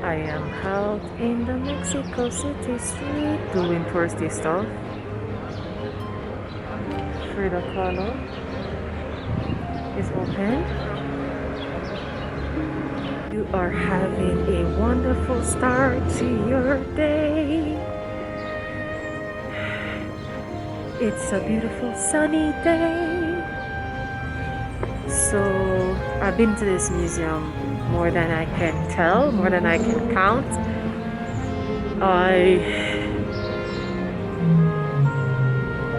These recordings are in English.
I am out in the Mexico City street doing touristy stuff. Frida Kahlo is open. You are having a wonderful start to your day. It's a beautiful sunny day. So I've been to this museum more than I can tell, more than I can count.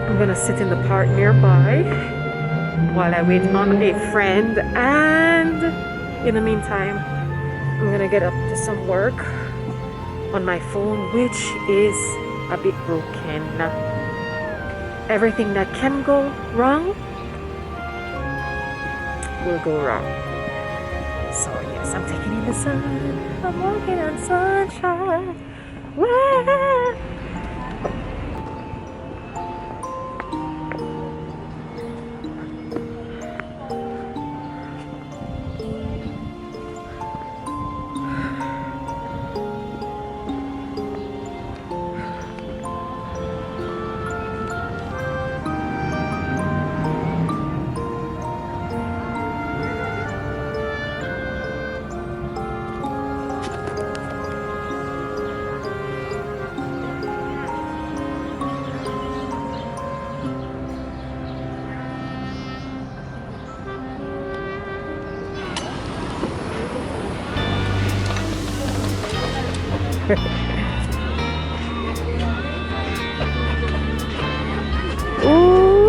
I'm gonna sit in the park nearby while I wait on a friend, and in the meantime I'm gonna get up to some work on my phone, which is a bit broken. Everything that can go wrong will go wrong. So yes, I'm taking in the sun. I'm walking on sunshine. Where?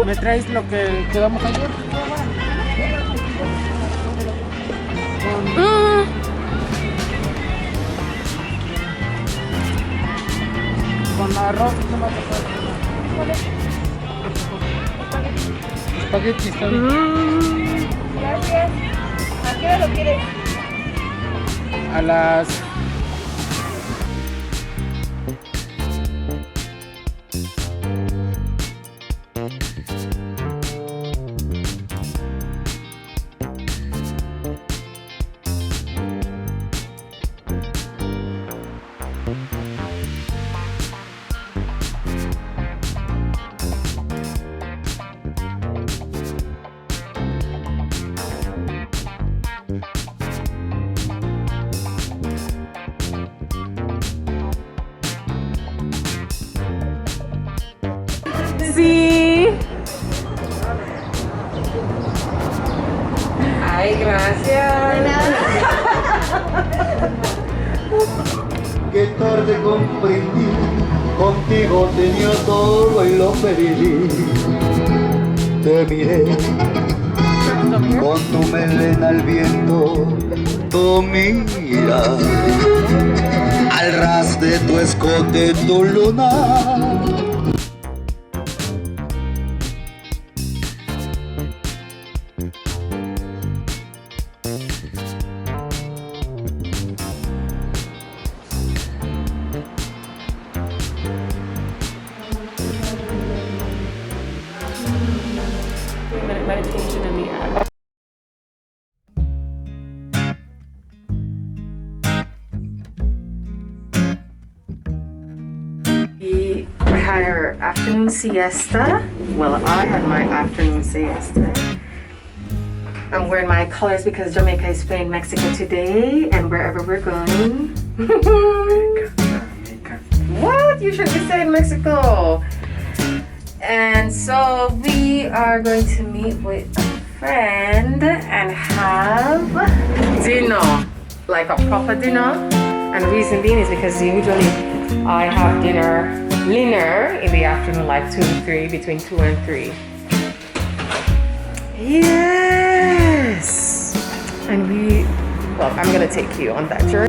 ¿Me traes lo que quedamos ayer? Con arroz, ¿qué más te espagueti, está bien. Gracias. ¿A qué hora lo quieres? A las... Sí. Ay, gracias. Qué tarde comprendí, contigo tenía todo y lo perdí. Te miré con tu melena al viento, tú miras al ras de tu escote, tu luna. Meditation in the app. We had our afternoon siesta. Well, I had my afternoon siesta. I'm wearing my colors because Jamaica is playing Mexico today, and wherever we're going. What? You should be saying Mexico. And so we are going to meet with a friend and have dinner, like a proper dinner. And the reason being is because usually I have dinner in the afternoon, like 2 to 3, between 2 and 3. Yes! And I'm gonna take you on that journey.